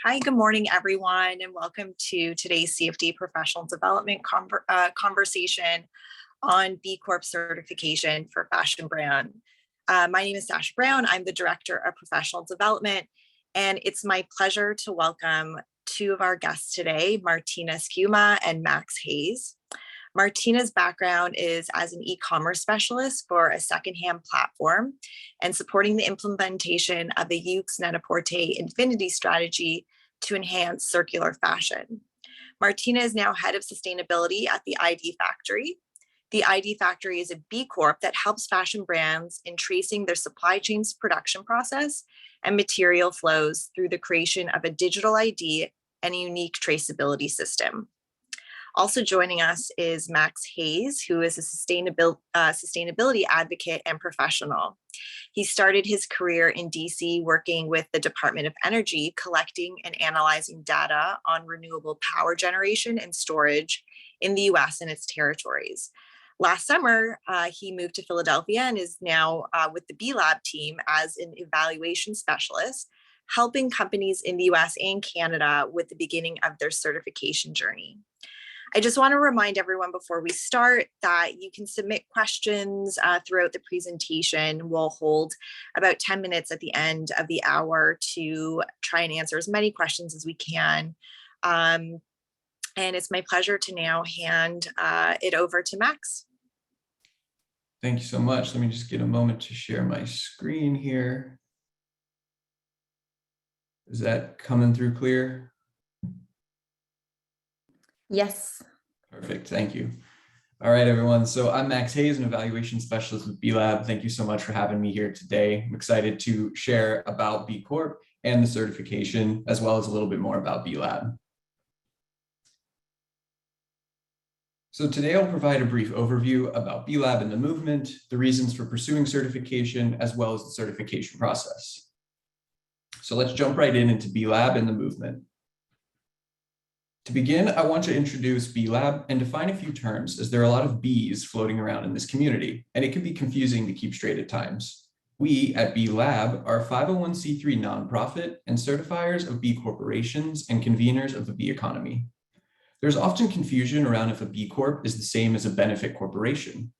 Hi, good morning, everyone, and welcome to today's CFDA Professional Development conversation on B Corp certification for fashion brand. My name is Sacha Brown. I'm the Director of Professional Development, and it's my pleasure to welcome two of our guests today, Martina Schiuma and Max Hayes. Martina's background is as an e-commerce specialist for a secondhand platform and supporting the implementation of the Yoox Net-a-Porter Infinity strategy to enhance circular fashion. Martina is now head of sustainability at the ID Factory. The ID Factory is a B Corp that helps fashion brands in tracing their supply chain's production process and material flows through the creation of a digital ID and a unique traceability system. Also joining us is Max Hayes, who is a sustainability advocate and professional. He started his career in DC working with the Department of Energy, collecting and analyzing data on renewable power generation and storage in the US and its territories. Last summer, he moved to Philadelphia and is now with the B Lab team as an evaluation specialist, helping companies in the US and Canada with the beginning of their certification journey. I just want to remind everyone before we start that you can submit questions throughout the presentation. We'll hold about 10 minutes at the end of the hour to try and answer as many questions as we can. And it's my pleasure to now hand it over to Max. Thank you so much. Let me just get a moment to share my screen here. Is that coming through clear? Yes. Perfect. Thank you. All right, everyone. So I'm Max Hayes, an evaluation specialist with B Lab. Thank you so much for having me here today. I'm excited to share about B Corp and the certification, as well as a little bit more about B Lab. So today I'll provide a brief overview about B Lab and the movement, the reasons for pursuing certification, as well as the certification process. So let's jump right into B Lab and the movement. To begin, I want to introduce B Lab and define a few terms, as there are a lot of B's floating around in this community, and it can be confusing to keep straight at times. We at B Lab are a 501c3 nonprofit and certifiers of B corporations and conveners of the B economy. There's often confusion around if a B Corp is the same as a benefit corporation.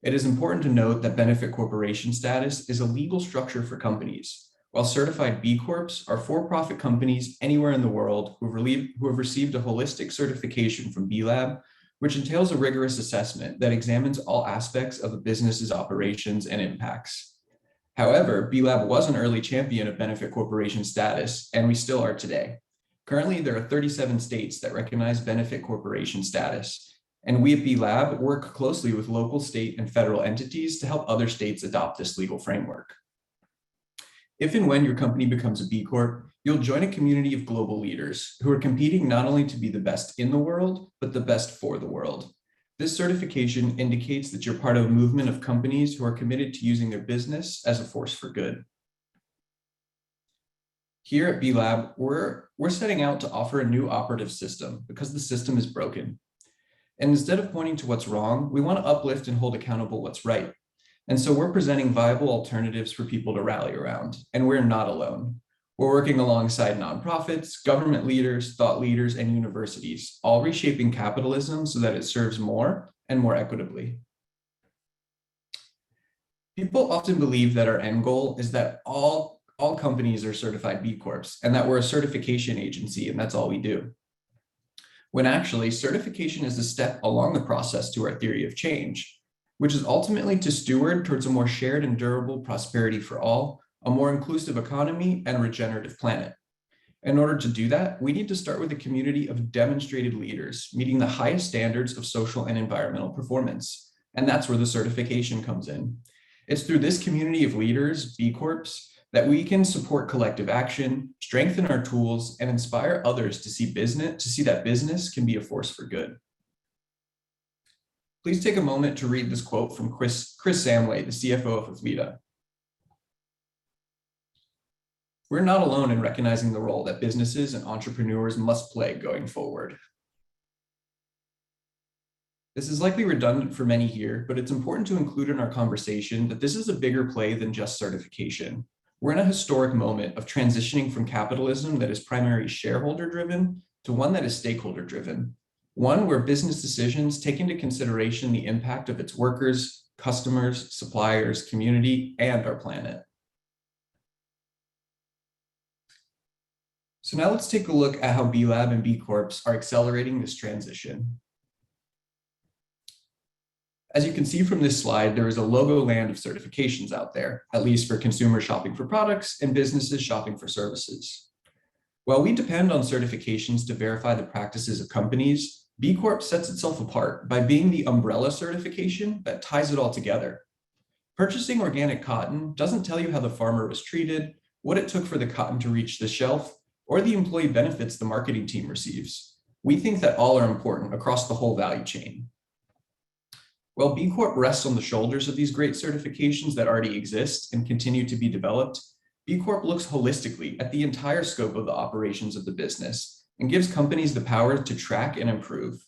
It is important to note that benefit corporation status is a legal structure for companies, while certified B Corps are for-profit companies anywhere in the world who have received a holistic certification from B Lab, which entails a rigorous assessment that examines all aspects of a business's operations and impacts. However, B Lab was an early champion of benefit corporation status, and we still are today. Currently, there are 37 states that recognize benefit corporation status, and we at B Lab work closely with local, state, and federal entities to help other states adopt this legal framework. If and when your company becomes a B Corp, you'll join a community of global leaders who are competing not only to be the best in the world, but the best for the world. This certification indicates that you're part of a movement of companies who are committed to using their business as a force for good. Here at B Lab, we're setting out to offer a new operative system because the system is broken. And instead of pointing to what's wrong, we want to uplift and hold accountable what's right. And so we're presenting viable alternatives for people to rally around, and we're not alone. We're working alongside nonprofits, government leaders, thought leaders, and universities, all reshaping capitalism so that it serves more and more equitably. People often believe that our end goal is that all companies are certified B Corps and that we're a certification agency and that's all we do. When actually, certification is a step along the process to our theory of change, which is ultimately to steward towards a more shared and durable prosperity for all, a more inclusive economy, and a regenerative planet. In order to do that, we need to start with a community of demonstrated leaders meeting the highest standards of social and environmental performance. And that's where the certification comes in. It's through this community of leaders, B Corps, that we can support collective action, strengthen our tools, and inspire others to see that business can be a force for good. Please take a moment to read this quote from Chris Samway, the CFO of Avlida. We're not alone in recognizing the role that businesses and entrepreneurs must play going forward. This is likely redundant for many here, but it's important to include in our conversation that this is a bigger play than just certification. We're in a historic moment of transitioning from capitalism that is primarily shareholder-driven to one that is stakeholder-driven, one where business decisions take into consideration the impact of its workers, customers, suppliers, community, and our planet. So now let's take a look at how B Lab and B Corps are accelerating this transition. As you can see from this slide, there is a logo land of certifications out there, at least for consumers shopping for products and businesses shopping for services. While we depend on certifications to verify the practices of companies, B Corp sets itself apart by being the umbrella certification that ties it all together. Purchasing organic cotton doesn't tell you how the farmer was treated, what it took for the cotton to reach the shelf, or the employee benefits the marketing team receives. We think that all are important across the whole value chain. While B Corp rests on the shoulders of these great certifications that already exist and continue to be developed, B Corp looks holistically at the entire scope of the operations of the business and gives companies the power to track and improve.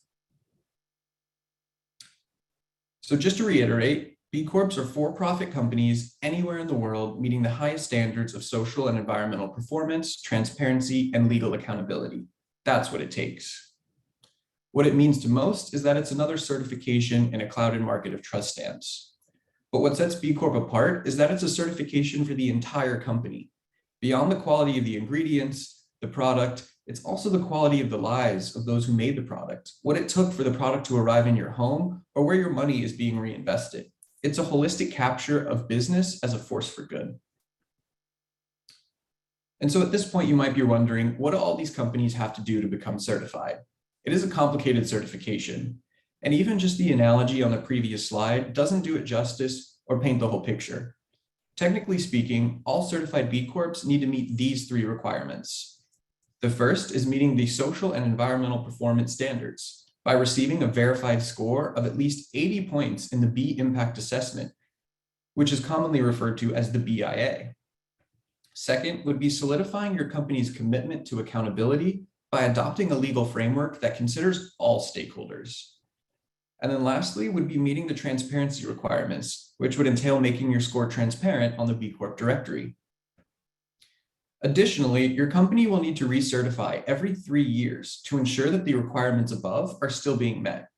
So just to reiterate, B Corps are for-profit companies anywhere in the world meeting the highest standards of social and environmental performance, transparency, and legal accountability. That's what it takes. What it means to most is that it's another certification in a clouded market of trust stamps. But what sets B Corp apart is that it's a certification for the entire company. Beyond the quality of the ingredients, the product, it's also the quality of the lives of those who made the product, what it took for the product to arrive in your home, or where your money is being reinvested. It's a holistic capture of business as a force for good. And so at this point, you might be wondering, what do all these companies have to do to become certified? It is a complicated certification, and even just the analogy on the previous slide doesn't do it justice or paint the whole picture. Technically speaking, all certified B Corps need to meet these three requirements. The first is meeting the social and environmental performance standards by receiving a verified score of at least 80 points in the B Impact Assessment, which is commonly referred to as the BIA. Second would be solidifying your company's commitment to accountability by adopting a legal framework that considers all stakeholders. And then lastly would be meeting the transparency requirements, which would entail making your score transparent on the B Corp directory. Additionally, your company will need to recertify every 3 years to ensure that the requirements above are still being met.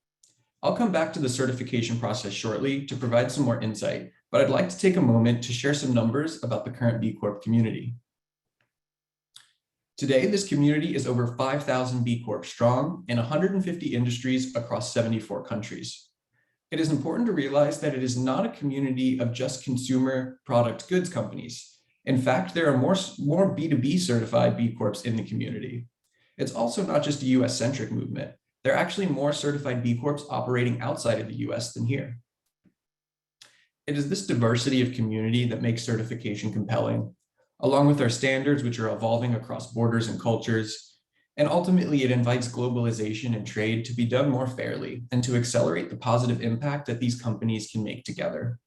I'll come back to the certification process shortly to provide some more insight, but I'd like to take a moment to share some numbers about the current B Corp community. Today, this community is over 5,000 B Corp strong in 150 industries across 74 countries. It is important to realize that it is not a community of just consumer product goods companies. In fact, there are more B2B certified B Corps in the community. It's also not just a US-centric movement. There are actually more certified B Corps operating outside of the US than here. It is this diversity of community that makes certification compelling, along with our standards, which are evolving across borders and cultures. And ultimately, it invites globalization and trade to be done more fairly and to accelerate the positive impact that these companies can make together.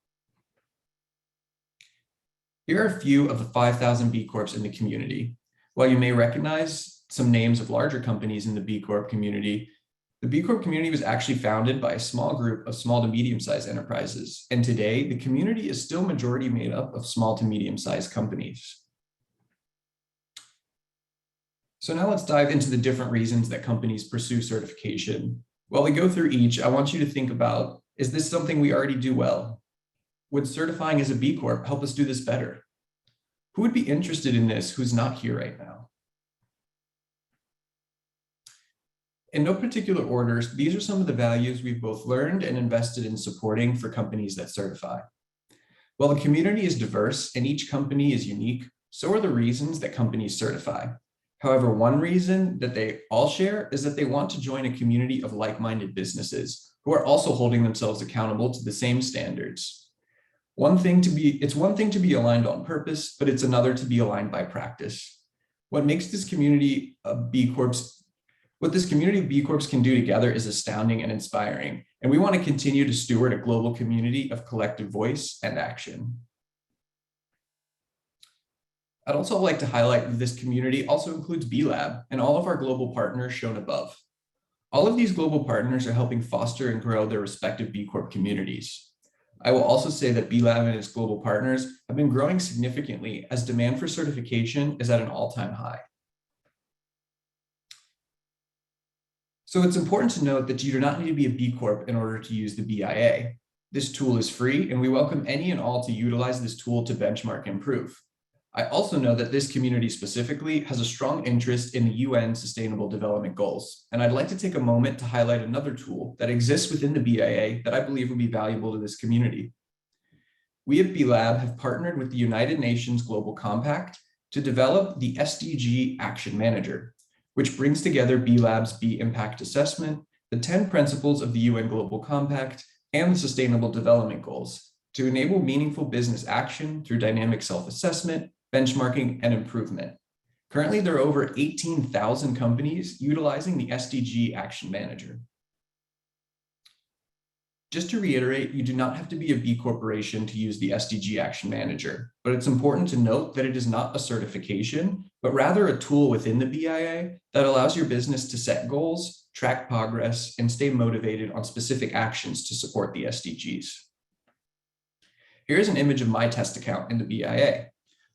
Here are a few of the 5,000 B Corps in the community. While you may recognize some names of larger companies in the B Corp community, the B Corp community was actually founded by a small group of small to medium-sized enterprises. And today, the community is still majority made up of small to medium-sized companies. So now let's dive into the different reasons that companies pursue certification. While we go through each, I want you to think about, is this something we already do well? Would certifying as a B Corp help us do this better? Who would be interested in this who's not here right now? In no particular orders, these are some of the values we've both learned and invested in supporting for companies that certify. While the community is diverse and each company is unique, so are the reasons that companies certify. However, one reason that they all share is that they want to join a community of like-minded businesses who are also holding themselves accountable to the same standards. It's one thing to be aligned on purpose, but it's another to be aligned by practice. What this community of B Corps can do together is astounding and inspiring, and we want to continue to steward a global community of collective voice and action. I'd also like to highlight that this community also includes B Lab and all of our global partners shown above. All of these global partners are helping foster and grow their respective B Corp communities. I will also say that B Lab and its global partners have been growing significantly as demand for certification is at an all-time high. So it's important to note that you do not need to be a B Corp in order to use the BIA. This tool is free, and we welcome any and all to utilize this tool to benchmark and improve. I also know that this community specifically has a strong interest in the UN Sustainable Development Goals, and I'd like to take a moment to highlight another tool that exists within the BIA that I believe will be valuable to this community. We at B Lab have partnered with the United Nations Global Compact to develop the SDG Action Manager, which brings together B Lab's B Impact Assessment, the 10 principles of the UN Global Compact, and the Sustainable Development Goals to enable meaningful business action through dynamic self-assessment, benchmarking, and improvement. Currently, there are over 18,000 companies utilizing the SDG Action Manager. Just to reiterate, you do not have to be a B Corporation to use the SDG Action Manager, but it's important to note that it is not a certification, but rather a tool within the BIA that allows your business to set goals, track progress, and stay motivated on specific actions to support the SDGs. Here's an image of my test account in the BIA.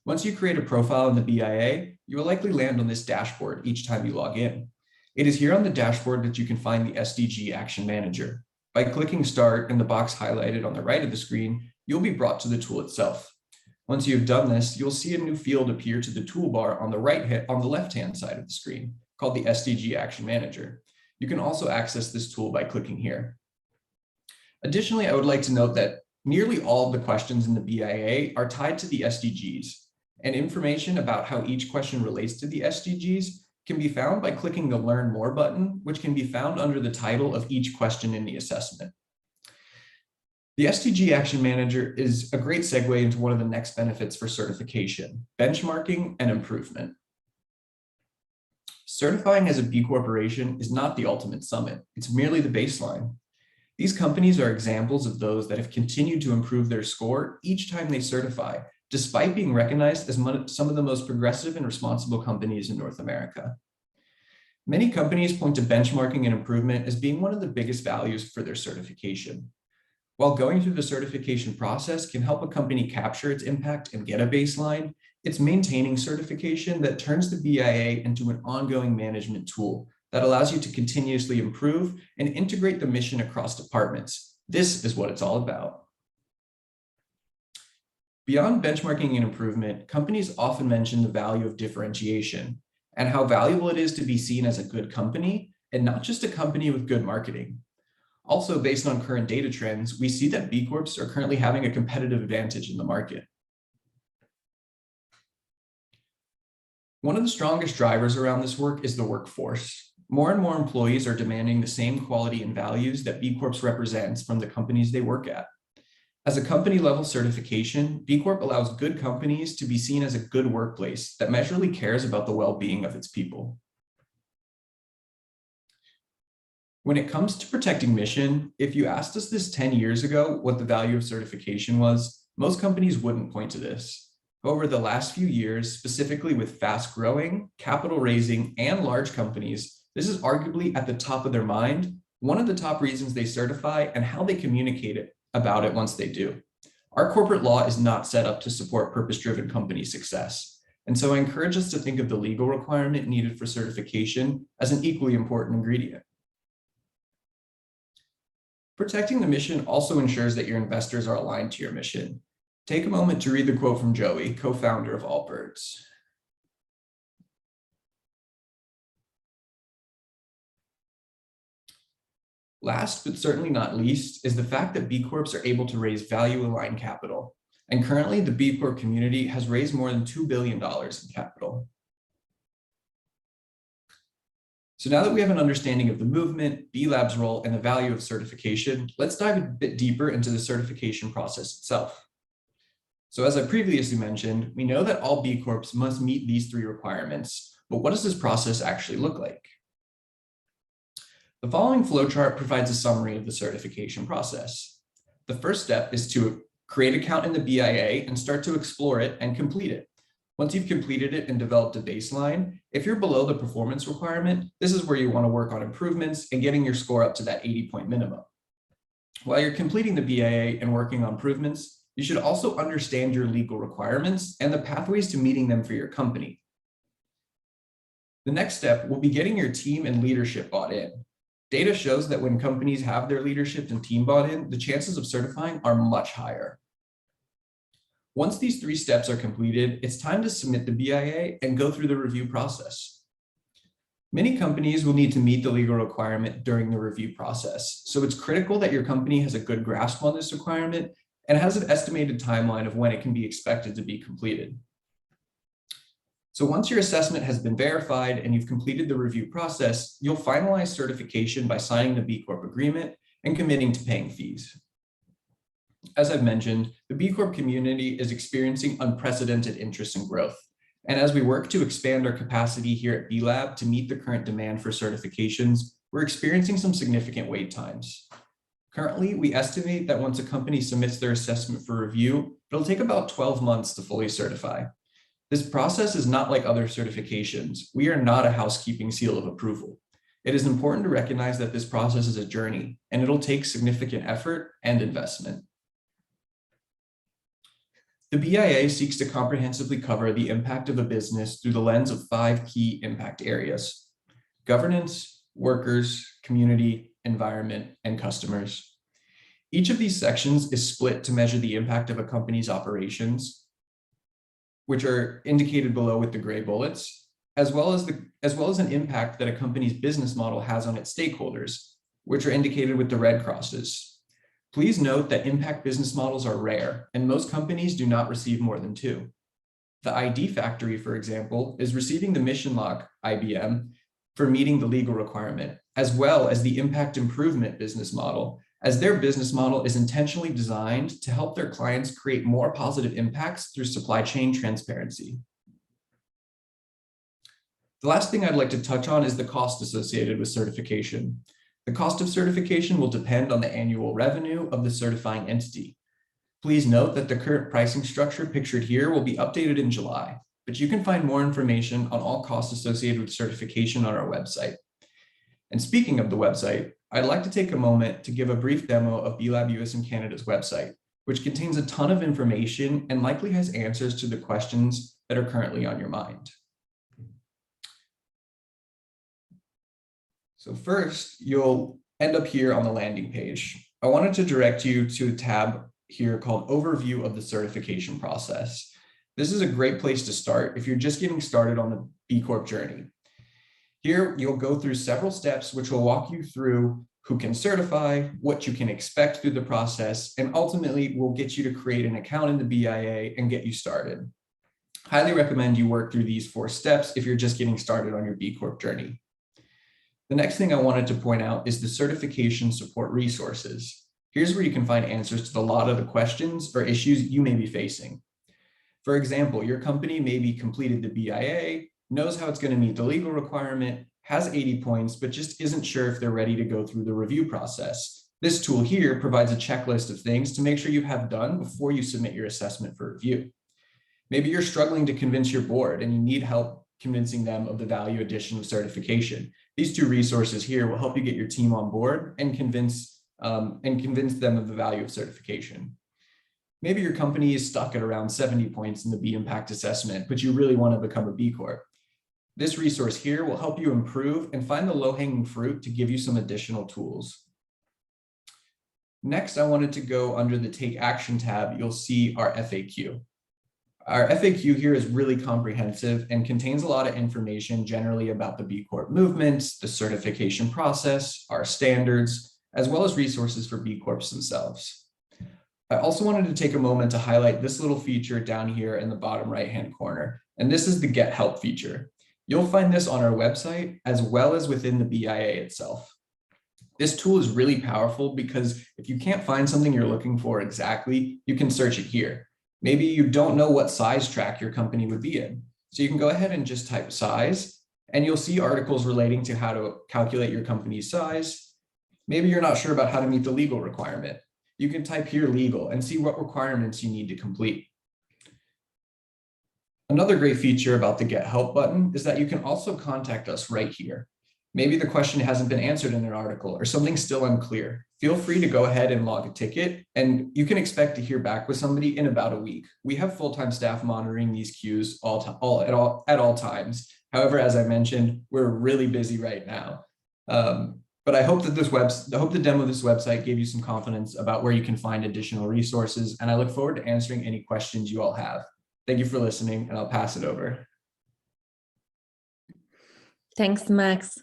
Once you create a profile in the BIA, you will likely land on this dashboard each time you log in. It is here on the dashboard that you can find the SDG Action Manager. By clicking Start in the box highlighted on the right of the screen, you'll be brought to the tool itself. Once you've done this, you'll see a new field appear to the toolbar on the left-hand side of the screen called the SDG Action Manager. You can also access this tool by clicking here. Additionally, I would like to note that nearly all of the questions in the BIA are tied to the SDGs, and information about how each question relates to the SDGs can be found by clicking the Learn More button, which can be found under the title of each question in the assessment. The SDG Action Manager is a great segue into one of the next benefits for certification: benchmarking and improvement. Certifying as a B Corporation is not the ultimate summit, it's merely the baseline. These companies are examples of those that have continued to improve their score each time they certify, despite being recognized as some of the most progressive and responsible companies in North America. Many companies point to benchmarking and improvement as being one of the biggest values for their certification. While going through the certification process can help a company capture its impact and get a baseline, it's maintaining certification that turns the BIA into an ongoing management tool that allows you to continuously improve and integrate the mission across departments. This is what it's all about. Beyond benchmarking and improvement, companies often mention the value of differentiation and how valuable it is to be seen as a good company and not just a company with good marketing. Also, based on current data trends, we see that B Corps are currently having a competitive advantage in the market. One of the strongest drivers around this work is the workforce. More and more employees are demanding the same quality and values that B Corps represents from the companies they work at. As a company-level certification, B Corp allows good companies to be seen as a good workplace that measurably cares about the well-being of its people. When it comes to protecting mission, if you asked us this 10 years ago what the value of certification was, most companies wouldn't point to this. However, the last few years, specifically with fast-growing, capital-raising, and large companies, this is arguably at the top of their mind, one of the top reasons they certify, and how they communicate about it once they do. Our corporate law is not set up to support purpose-driven company success. And so I encourage us to think of the legal requirement needed for certification as an equally important ingredient. Protecting the mission also ensures that your investors are aligned to your mission. Take a moment to read the quote from Joey, co-founder of Allbirds. Last, but certainly not least, is the fact that B Corps are able to raise value-aligned capital. And currently, the B Corp community has raised more than $2 billion in capital. So now that we have an understanding of the movement, B Lab's role, and the value of certification, let's dive a bit deeper into the certification process itself. So as I previously mentioned, we know that all B Corps must meet these 3 requirements, but what does this process actually look like? The following flowchart provides a summary of the certification process. The first step is to create an account in the BIA and start to explore it and complete it. Once you've completed it and developed a baseline, if you're below the performance requirement, this is where you want to work on improvements and getting your score up to that 80-point minimum. While you're completing the BIA and working on improvements, you should also understand your legal requirements and the pathways to meeting them for your company. The next step will be getting your team and leadership bought in. Data shows that when companies have their leadership and team bought in, the chances of certifying are much higher. Once these 3 steps are completed, it's time to submit the BIA and go through the review process. Many companies will need to meet the legal requirement during the review process, so it's critical that your company has a good grasp on this requirement and has an estimated timeline of when it can be expected to be completed. So once your assessment has been verified and you've completed the review process, you'll finalize certification by signing the B Corp agreement and committing to paying fees. As I've mentioned, the B Corp community is experiencing unprecedented interest and growth. And as we work to expand our capacity here at B Lab to meet the current demand for certifications, we're experiencing some significant wait times. Currently, we estimate that once a company submits their assessment for review, it'll take about 12 months to fully certify. This process is not like other certifications. We are not a housekeeping seal of approval. It is important to recognize that this process is a journey, and it'll take significant effort and investment. The BIA seeks to comprehensively cover the impact of a business through the lens of 5 key impact areas: governance, workers, community, environment, and customers. Each of these sections is split to measure the impact of a company's operations, which are indicated below with the gray bullets, as well as an impact that a company's business model has on its stakeholders, which are indicated with the red crosses. Please note that impact business models are rare, and most companies do not receive more than 2. The ID Factory, for example, is receiving the Mission Lock IBM for meeting the legal requirement, as well as the Impact Improvement business model, as their business model is intentionally designed to help their clients create more positive impacts through supply chain transparency. The last thing I'd like to touch on is the cost associated with certification. The cost of certification will depend on the annual revenue of the certifying entity. Please note that the current pricing structure pictured here will be updated in July, but you can find more information on all costs associated with certification on our website. And speaking of the website, I'd like to take a moment to give a brief demo of B Lab US and Canada's website, which contains a ton of information and likely has answers to the questions that are currently on your mind. So first, you'll end up here on the landing page. I wanted to direct you to a tab here called Overview of the Certification Process. This is a great place to start if you're just getting started on the B Corp journey. Here, you'll go through several steps which will walk you through who can certify, what you can expect through the process, and ultimately will get you to create an account in the BIA and get you started. Highly recommend you work through these 4 steps if you're just getting started on your B Corp journey. The next thing I wanted to point out is the certification support resources. Here's where you can find answers to a lot of the questions or issues you may be facing. For example, your company maybe completed the BIA, knows how it's going to meet the legal requirement, has 80 points, but just isn't sure if they're ready to go through the review process. This tool here provides a checklist of things to make sure you have done before you submit your assessment for review. Maybe you're struggling to convince your board and you need help convincing them of the value addition of certification. These 2 resources here will help you get your team on board and convince them of the value of certification. Maybe your company is stuck at around 70 points in the B Impact assessment, but you really want to become a B Corp. This resource here will help you improve and find the low-hanging fruit to give you some additional tools. Next, I wanted to go under the Take Action tab. You'll see our FAQ. Our FAQ here is really comprehensive and contains a lot of information generally about the B Corp movement, the certification process, our standards, as well as resources for B Corps themselves. I also wanted to take a moment to highlight this little feature down here in the bottom right-hand corner, and this is the Get Help feature. You'll find this on our website as well as within the BIA itself. This tool is really powerful because if you can't find something you're looking for exactly, you can search it here. Maybe you don't know what size track your company would be in. So you can go ahead and just type size, and you'll see articles relating to how to calculate your company's size. Maybe you're not sure about how to meet the legal requirement. You can type here legal and see what requirements you need to complete. Another great feature about the Get Help button is that you can also contact us right here. Maybe the question hasn't been answered in an article or something's still unclear. Feel free to go ahead and log a ticket, and you can expect to hear back with somebody in about a week. We have full-time staff monitoring these queues at all times. However, as I mentioned, we're really busy right now. But I hope that the demo of this website gave you some confidence about where you can find additional resources, and I look forward to answering any questions you all have. Thank you for listening, and I'll pass it over. Thanks, Max.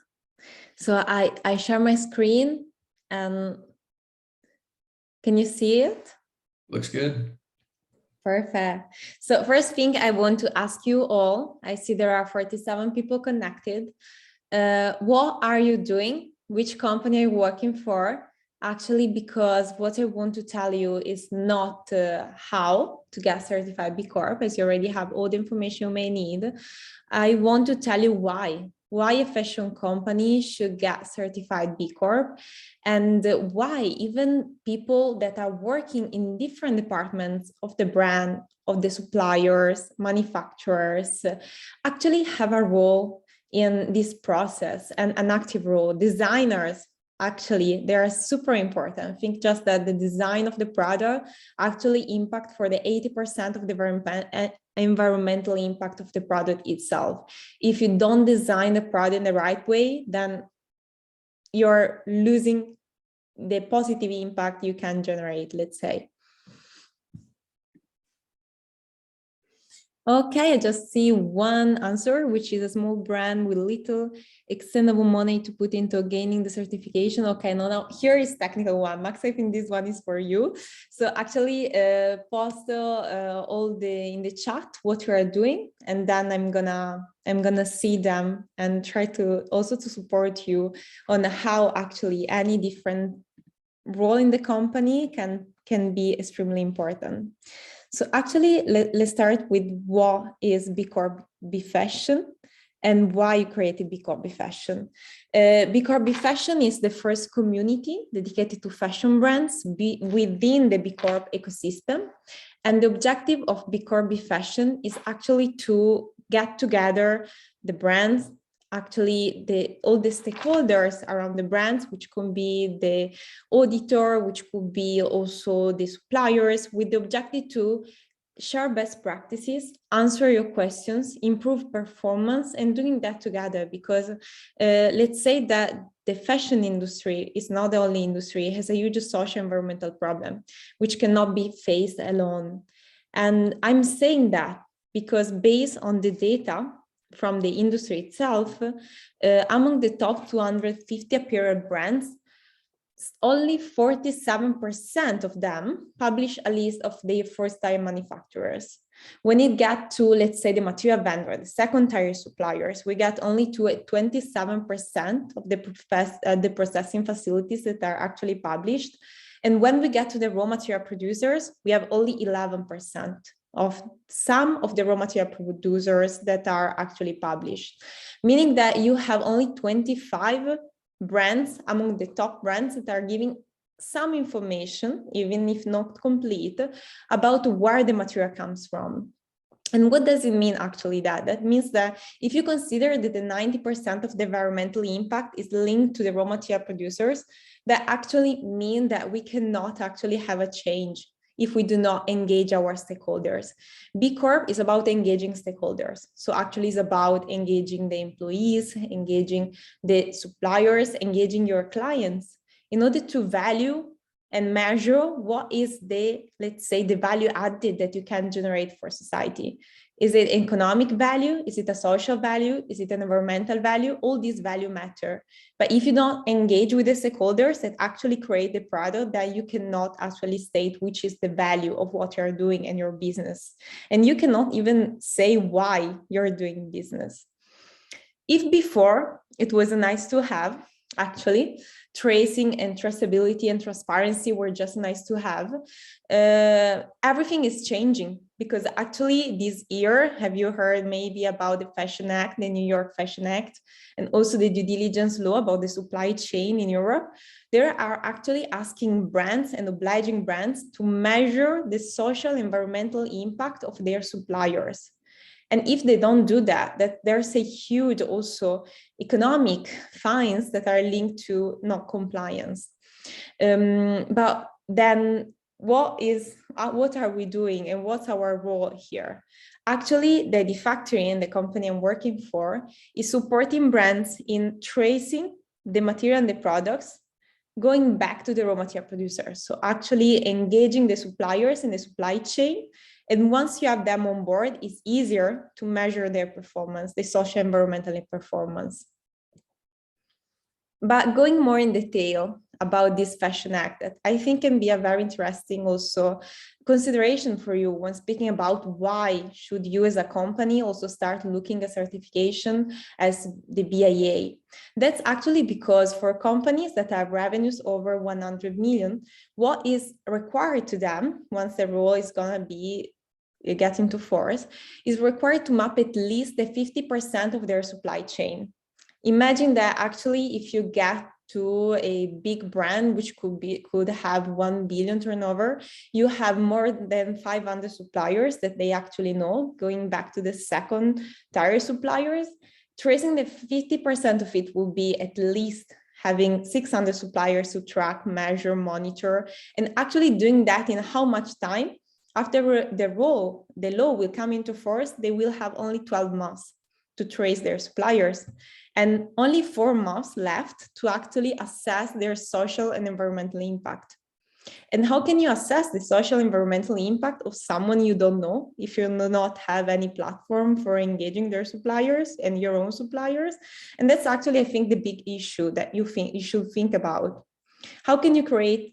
So I share my screen, and can you see it? Looks good. Perfect. So first thing I want to ask you all, I see there are 47 people connected. What are you doing? Which company are you working for? Actually, because what I want to tell you is not how to get certified B Corp, as you already have all the information you may need. I want to tell you why a fashion company should get certified B Corp, and why even people that are working in different departments of the brand, of the suppliers, manufacturers, actually have a role in this process, and an active role. Designers, actually, they are super important. Think just that the design of the product actually impact for the 80% of the environmental impact of the product itself. If you don't design the product in the right way, then you're losing the positive impact you can generate, let's say. Okay, I just see one answer, which is a small brand with little extendable money to put into gaining the certification. Okay, no, here is technical one. Max, I think this one is for you. So actually post all in the chat what you are doing, and then I'm gonna see them and try to also to support you on how actually any different role in the company can be extremely important. So actually, let's start with what is B Corp B Fashion and why you created B Corp B Fashion. B Corp B Fashion is the first community dedicated to fashion brands within the B Corp ecosystem. And the objective of B Corp B Fashion is actually to get together the brands, actually all the stakeholders around the brands, which could be the auditor, which could be also the suppliers, with the objective to share best practices, answer your questions, improve performance, and doing that together. Because let's say that the fashion industry is not the only industry, it has a huge social environmental problem, which cannot be faced alone. And I'm saying that because based on the data from the industry itself, among the top 250 apparel brands, only 47% of them publish a list of their first-time manufacturers. When it gets to, let's say, the material vendor, the second-tier suppliers, we get only to 27% of the processing facilities that are actually published. And when we get to the raw material producers, we have only 11% of some of the raw material producers that are actually published, meaning that you have only 25 brands among the top brands that are giving some information, even if not complete, about where the material comes from. And what does it mean actually that? That means that if you consider that the 90% of the environmental impact is linked to the raw material producers, that actually means that we cannot actually have a change if we do not engage our stakeholders. B Corp is about engaging stakeholders. So actually it's about engaging the employees, engaging the suppliers, engaging your clients in order to value and measure what is the, let's say, the value added that you can generate for society. Is it economic value? Is it a social value? Is it an environmental value? All these values matter. But if you don't engage with the stakeholders that actually create the product, then you cannot actually state which is the value of what you're doing in your business. And you cannot even say why you're doing business. If before it was a nice to have, actually, tracing and traceability and transparency were just nice to have, everything is changing, because actually this year, have you heard maybe about the Fashion Act, the New York Fashion Act, and also the due diligence law about the supply chain in Europe? They are actually asking brands and obliging brands to measure the social environmental impact of their suppliers. And if they don't do that, there's a huge also economic fines that are linked to not compliance. But then what are we doing and what's our role here? Actually, the factory and the company I'm working for is supporting brands in tracing the material and the products going back to the raw material producers. So actually engaging the suppliers in the supply chain. And once you have them on board, it's easier to measure their performance, the social environmental performance. But going more in detail about this Fashion Act, that I think can be a very interesting also consideration for you when speaking about why should you as a company also start looking at certification as the BIA. That's actually because for companies that have revenues over 100 million, what is required to them once the rule is going to be get into force is required to map at least the 50% of their supply chain. Imagine that actually if you get to a big brand, which could have 1 billion turnover, you have more than 500 suppliers that they actually know, going back to the second tier suppliers. Tracing the 50% of it will be at least having 600 suppliers to track, measure, monitor, and actually doing that in how much time? After the law will come into force, they will have only 12 months to trace their suppliers and only 4 months left to actually assess their social and environmental impact. And how can you assess the social and environmental impact of someone you don't know if you do not have any platform for engaging their suppliers and your own suppliers? And that's actually, I think, the big issue that you should think about. How can you create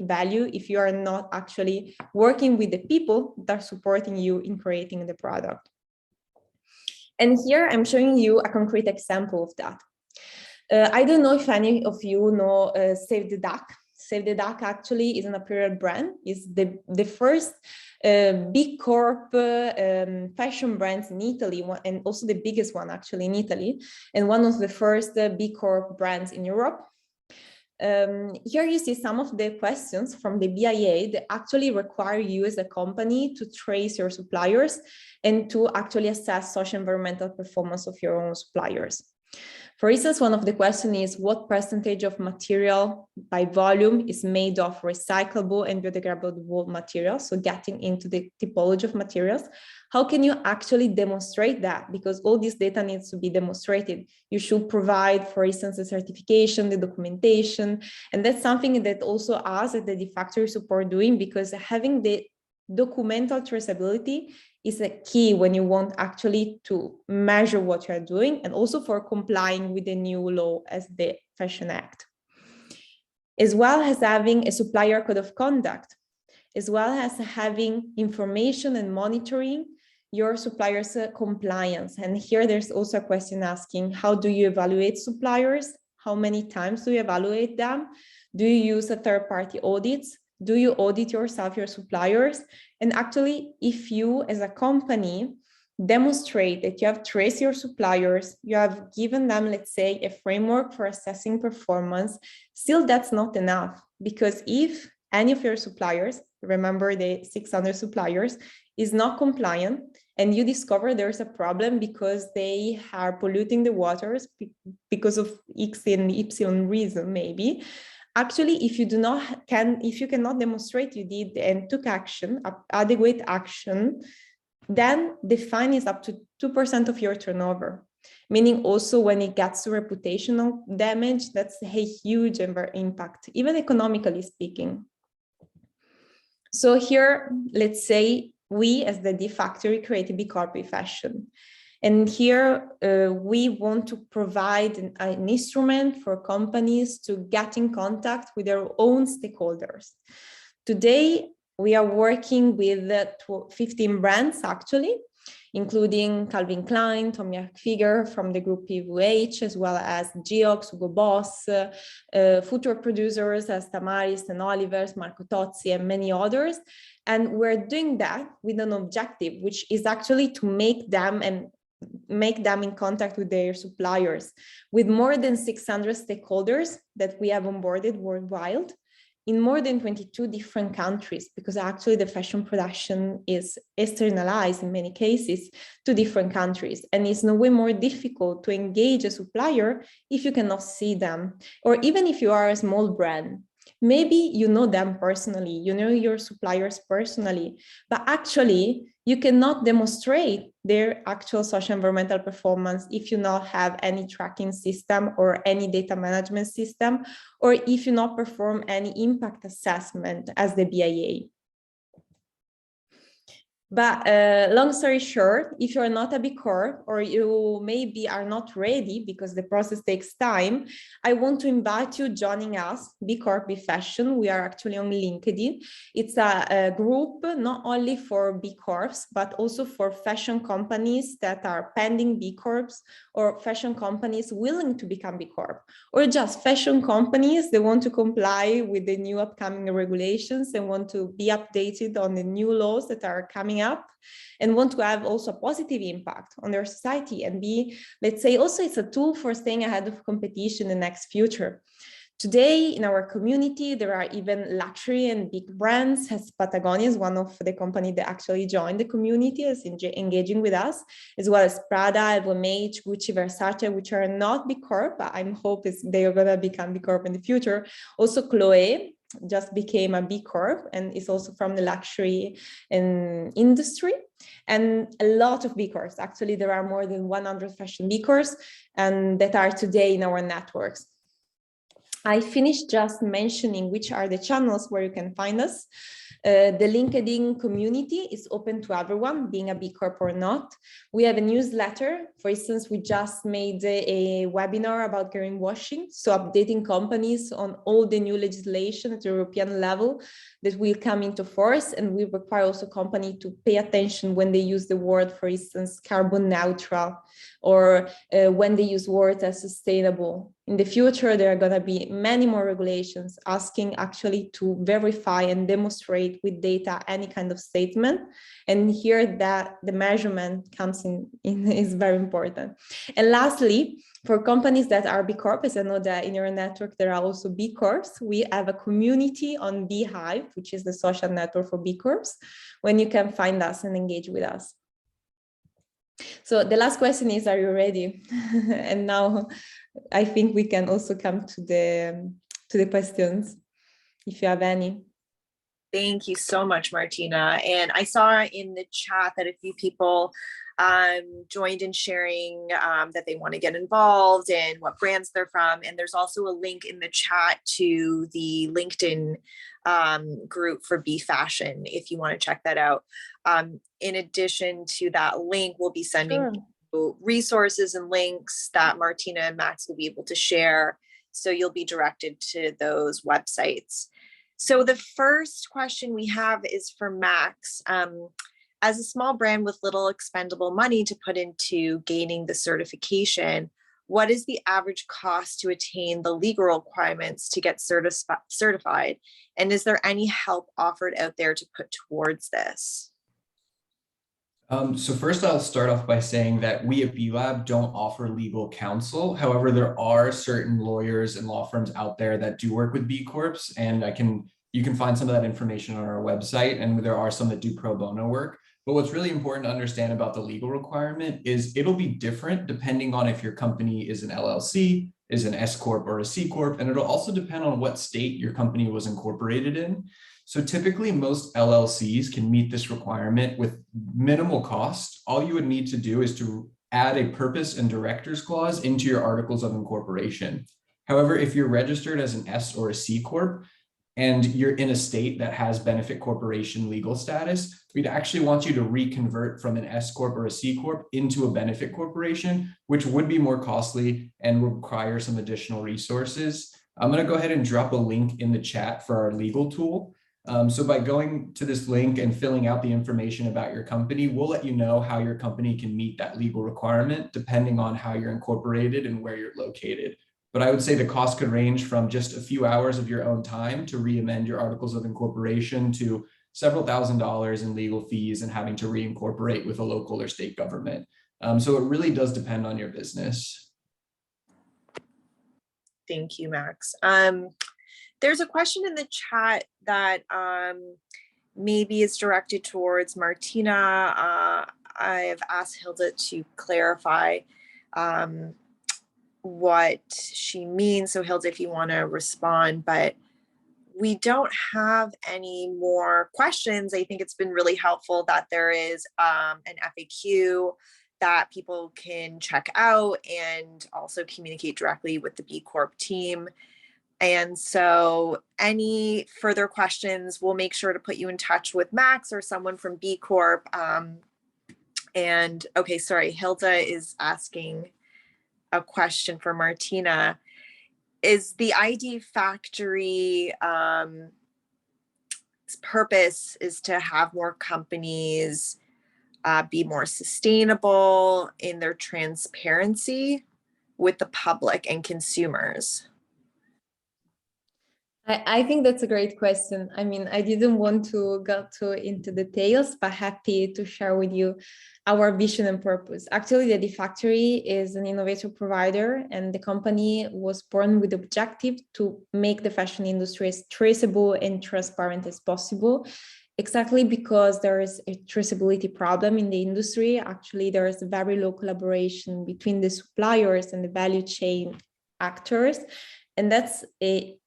value if you are not actually working with the people that are supporting you in creating the product? And here I'm showing you a concrete example of that. I don't know if any of you know Save the Duck. Save the Duck actually is an apparel brand. It's the first B Corp fashion brands in Italy, and also the biggest one actually in Italy, and one of the first B Corp brands in Europe. Here you see some of the questions from the BIA that actually require you as a company to trace your suppliers and to actually assess social environmental performance of your own suppliers. For instance, one of the questions is what percentage of material by volume is made of recyclable and biodegradable materials? So getting into the typology of materials, how can you actually demonstrate that? Because all this data needs to be demonstrated. You should provide, for instance, the certification, the documentation, and that's something that also us at the factory support doing, because having the documental traceability is a key when you want actually to measure what you're doing and also for complying with the new law as the Fashion Act. As well as having a supplier code of conduct, as well as having information and monitoring your suppliers' compliance. And here there's also a question asking, how do you evaluate suppliers? How many times do you evaluate them? Do you use a third-party audits? Do you audit yourself, your suppliers? And actually, if you as a company demonstrate that you have traced your suppliers, you have given them, let's say, a framework for assessing performance, still that's not enough. Because if any of your suppliers, remember the 600 suppliers, is not compliant, and you discover there's a problem because they are polluting the waters because of X and Y reason, maybe. Actually, if you cannot demonstrate you did and took action, adequate action, then the fine is up to 2% of your turnover. Meaning also when it gets to reputational damage, that's a huge impact, even economically speaking. So here, let's say we as the D Factory create a B Corp B Fashion. And here we want to provide an instrument for companies to get in contact with their own stakeholders. Today, we are working with 15 brands actually, including Calvin Klein, Tommy Hilfiger from the group PVH, as well as Geox, Hugo Boss, footwear producers as Tamaris and Oliver's, Marco Tozzi, and many others. And we're doing that with an objective, which is actually to make them in contact with their suppliers. With more than 600 stakeholders that we have onboarded worldwide, in more than 22 different countries, because actually the fashion production is externalized in many cases to different countries. And it's no way more difficult to engage a supplier if you cannot see them, or even if you are a small brand. Maybe you know them personally, you know your suppliers personally, but actually you cannot demonstrate their actual social environmental performance if you not have any tracking system or any data management system, or if you not perform any impact assessment as the BIA. But long story short, if you're not a B Corp or you maybe are not ready because the process takes time, I want to invite you joining us, B Corp B Fashion. We are actually on LinkedIn. It's a group not only for B Corps, but also for fashion companies that are pending B Corps, or fashion companies willing to become B Corp, or just fashion companies that want to comply with the new upcoming regulations and want to be updated on the new laws that are coming up and want to have also a positive impact on their society and be, let's say, also it's a tool for staying ahead of competition in the next future. Today in our community, there are even luxury and big brands, as Patagonia is one of the companies that actually joined the community as engaging with us, as well as Prada, LVMH, Gucci, Versace, which are not B Corp, but I'm hoping they are going to become B Corp in the future. Also Chloe just became a B Corp and is also from the luxury industry, and a lot of B Corps. Actually, there are more than 100 fashion B Corps and that are today in our networks. I finished just mentioning which are the channels where you can find us. The LinkedIn community is open to everyone, being a B Corp or not. We have a newsletter. For instance, we just made a webinar about greenwashing, so updating companies on all the new legislation at the European level that will come into force, and we require also companies to pay attention when they use the word, for instance, carbon neutral, or when they use words as sustainable. In the future, there are going to be many more regulations asking actually to verify and demonstrate with data any kind of statement. And here that the measurement comes in is very important. And lastly, for companies that are B Corp, as I know that in your network, there are also B Corps. We have a community on Beehive, which is the social network for B Corps, when you can find us and engage with us. So the last question is, are you ready? And now I think we can also come to the questions, if you have any. Thank you so much, Martina. And I saw in the chat that a few people joined in sharing that they want to get involved and what brands they're from. And there's also a link in the chat to the LinkedIn group for B Fashion, if you want to check that out. In addition to that link, we'll be sending resources and links that Martina and Max will be able to share. So you'll be directed to those websites. So the first question we have is for Max. As a small brand with little expendable money to put into gaining the certification, what is the average cost to attain the legal requirements to get certified? And is there any help offered out there to put towards this? So first, I'll start off by saying that we at B Lab don't offer legal counsel. However, there are certain lawyers and law firms out there that do work with B Corps, and you can find some of that information on our website, and there are some that do pro bono work. But what's really important to understand about the legal requirement is it'll be different depending on if your company is an LLC, is an S Corp, or a C Corp, and it'll also depend on what state your company was incorporated in. So typically most LLCs can meet this requirement with minimal cost. All you would need to do is to add a purpose and directors clause into your articles of incorporation. However, if you're registered as an S or a C Corp, and you're in a state that has benefit corporation legal status, we'd actually want you to reconvert from an S Corp or a C Corp into a benefit corporation, which would be more costly and require some additional resources. I'm going to go ahead and drop a link in the chat for our legal tool. So by going to this link and filling out the information about your company, we'll let you know how your company can meet that legal requirement depending on how you're incorporated and where you're located. But I would say the cost could range from just a few hours of your own time to re-amend your articles of incorporation to several $1,000s in legal fees and having to reincorporate with a local or state government. So it really does depend on your business. Thank you, Max. There's a question in the chat that maybe is directed towards Martina. I've asked Hilda to clarify what she means. So Hilda, if you want to respond, but we don't have any more questions. I think it's been really helpful that there is an FAQ that people can check out and also communicate directly with the B Corp team. And so any further questions, we'll make sure to put you in touch with Max or someone from B Corp. And okay, sorry, Hilda is asking a question for Martina. Is the ID Factory its purpose is to have more companies be more sustainable in their transparency with the public and consumers? I think that's a great question. I mean, I didn't want to go into details, but happy to share with you our vision and purpose. Actually, the ID Factory is an innovative provider, and the company was born with the objective to make the fashion industry as traceable and transparent as possible. Exactly because there is a traceability problem in the industry. Actually, there is a very low collaboration between the suppliers and the value chain actors. And that's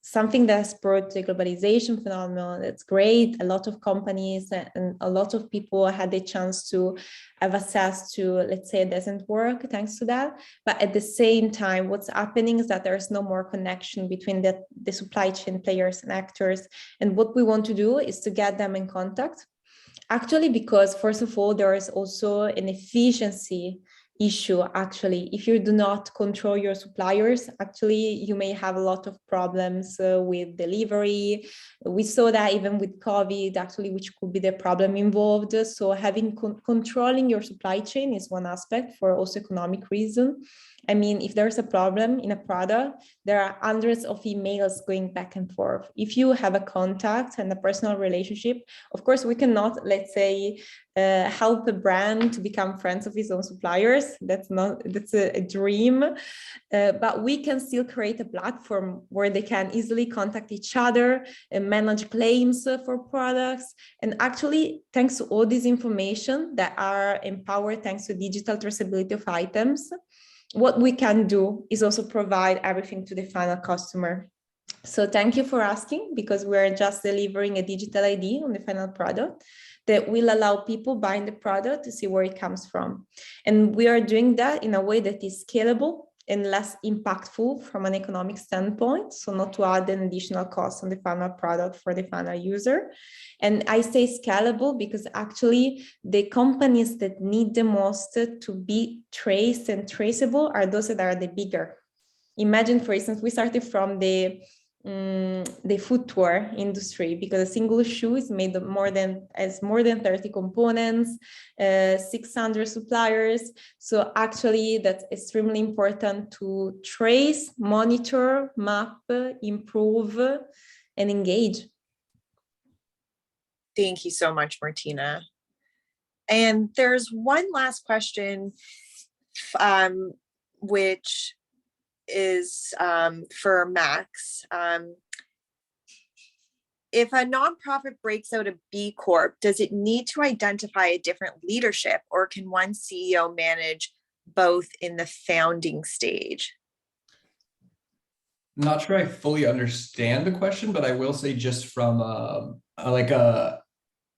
something that's brought the globalization phenomenon. That's great. A lot of companies and a lot of people had the chance to have access to, let's say, it doesn't work thanks to that. But at the same time, what's happening is that there's no more connection between the supply chain players and actors. And what we want to do is to get them in contact. Actually, because first of all, there is also an efficiency issue. Actually, if you do not control your suppliers, actually you may have a lot of problems with delivery. We saw that even with COVID, actually, which could be the problem involved. So having controlling your supply chain is one aspect for also economic reason. I mean, if there's a problem in a product, there are hundreds of emails going back and forth. If you have a contact and a personal relationship, of course, we cannot, let's say, help a brand to become friends of his own suppliers. That's a dream. But we can still create a platform where they can easily contact each other and manage claims for products. And actually, thanks to all this information that are empowered thanks to digital traceability of items, what we can do is also provide everything to the final customer. So thank you for asking, because we're just delivering a digital ID on the final product that will allow people buying the product to see where it comes from. And we are doing that in a way that is scalable and less impactful from an economic standpoint, so not to add an additional cost on the final product for the final user. And I say scalable because actually the companies that need the most to be traced and traceable are those that are the bigger. Imagine, for instance, we started from the footwear industry, because a single shoe is made of more than 30 components, 600 suppliers. So actually that's extremely important to trace, monitor, map, improve, and engage. Thank you so much, Martina. And there's one last question, which is for Max. If a nonprofit breaks out a B Corp, does it need to identify a different leadership, or can one CEO manage both in the founding stage? I'm not sure I fully understand the question, but I will say, just from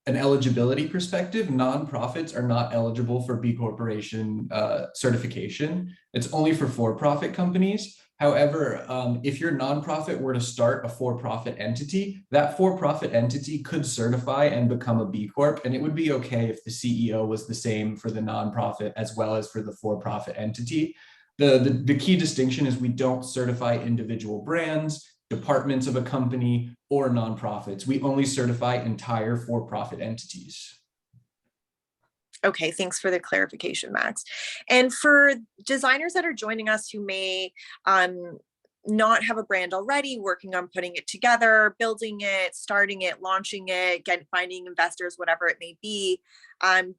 an eligibility perspective, nonprofits are not eligible for B Corporation certification. It's only for for-profit companies. However, if your nonprofit were to start a for-profit entity, that for-profit entity could certify and become a B Corp, and it would be okay if the CEO was the same for the nonprofit as well as for the for-profit entity. The key distinction is we don't certify individual brands, departments of a company, or nonprofits. We only certify entire for-profit entities. Okay, thanks for the clarification, Max. And for designers that are joining us who may not have a brand already, working on putting it together, building it, starting it, launching it, finding investors, whatever it may be,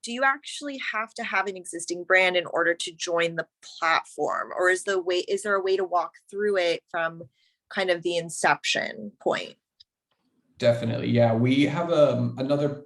do you actually have to have an existing brand in order to join the platform? Or is there a way to walk through it from kind of the inception point. Definitely. Yeah, we have another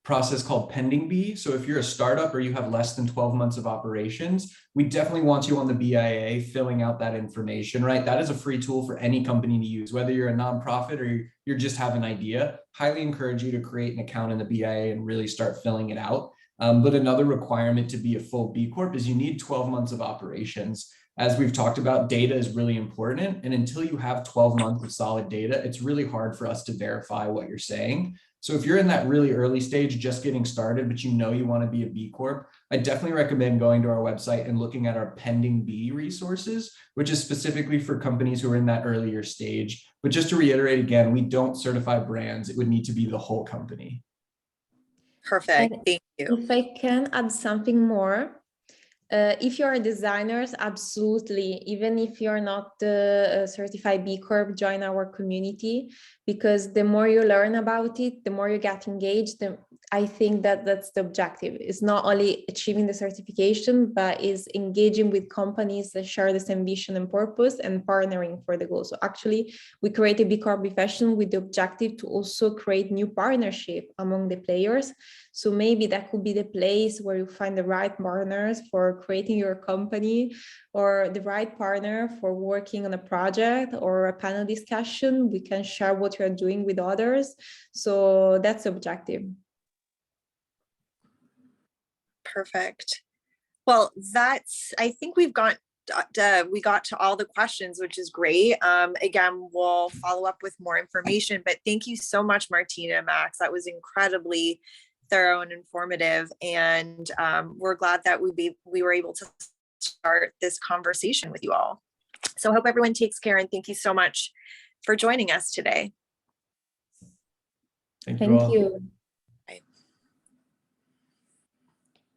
process called pending B. So if you're a startup or you have less than 12 months of operations, we definitely want you on the BIA filling out that information, right? That is a free tool for any company to use, whether you're a nonprofit or you're just have an idea. Highly encourage you to create an account in the BIA and really start filling it out. But another requirement to be a full B Corp is you need 12 months of operations. As we've talked about, data is really important. And until you have 12 months of solid data, it's really hard for us to verify what you're saying. So if you're in that really early stage, just getting started, but you know you want to be a B Corp, I definitely recommend going to our website and looking at our pending B resources, which is specifically for companies who are in that earlier stage. But just to reiterate again, we don't certify brands. It would need to be the whole company. Perfect. Thank you. If I can add something more, if you're designers, absolutely. Even if you're not a certified B Corp, join our community, because the more you learn about it, the more you get engaged. I think that's the objective. It's not only achieving the certification, but is engaging with companies that share this ambition and purpose and partnering for the goal. So actually, we created B Corp B Fashion with the objective to also create new partnership among the players. So maybe that could be the place where you find the right partners for creating your company, or the right partner for working on a project or a panel discussion. We can share what you're doing with others. So that's the objective. Perfect. Well, I think we got to all the questions, which is great. Again, we'll follow up with more information, but thank you so much, Martina, Max. That was incredibly thorough and informative. And we're glad that we were able to start this conversation with you all. So I hope everyone takes care, and thank you so much for joining us today. Thank you.